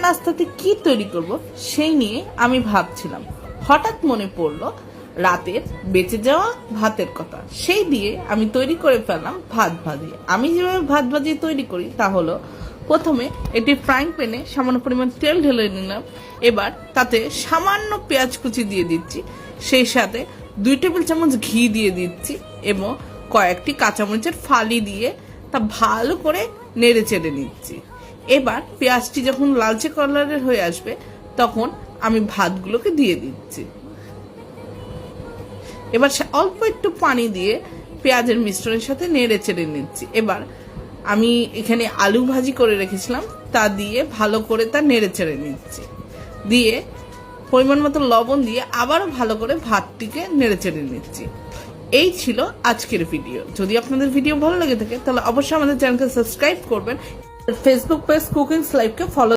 নাস্তাতে কি তৈরি করব সেই নিয়ে আমি ভাবছিলাম। হঠাৎ মনে পড়লো রাতের বেঁচে যাওয়া ভাতের কথা। সেই দিয়ে আমি তৈরি করে ফেললাম ভাত ভাজি। আমি যেভাবে ভাত ভাজি তৈরি করি তা হলো, প্রথমে একটি ফ্রাইং প্যানে সামান্য পরিমাণ তেল ঢেলে নিলাম। এবার তাতে সামান্য পেঁয়াজ কুচি দিয়ে দিচ্ছি, সেই সাথে 2 টেবিল চামচ ঘি দিয়ে দিচ্ছি এবং কয়েকটি কাঁচামরিচের ফালি দিয়ে তা ভালো করে নেড়ে চেড়ে নিচ্ছি। এবার পেঁয়াজটি যখন লালচে কালারের হয়ে আসবে তখন আমি ভাতগুলোকে দিয়ে দিচ্ছি। এবার অল্প একটু পানি দিয়ে পেঁয়াজের মিশ্রণের সাথে নেড়ে চেড়ে নিচ্ছি। এবার আমি এখানে আলু ভাজি করে রেখেছিলাম, তা দিয়ে ভালো করে তা নেড়ে চেড়ে নিচ্ছি। দিয়ে পরিমাণ মতো লবণ দিয়ে আবারও ভালো করে ভাতটিকে নেড়ে চেড়ে নিচ্ছি। এই ছিল আজকের ভিডিও। যদি আপনাদের ভিডিও ভালো লেগে থাকে তাহলে অবশ্যই আমাদের চ্যানেলকে সাবস্ক্রাইব করবেন। ফেসবুক পেজ কুকিংস লাইভকে ফলো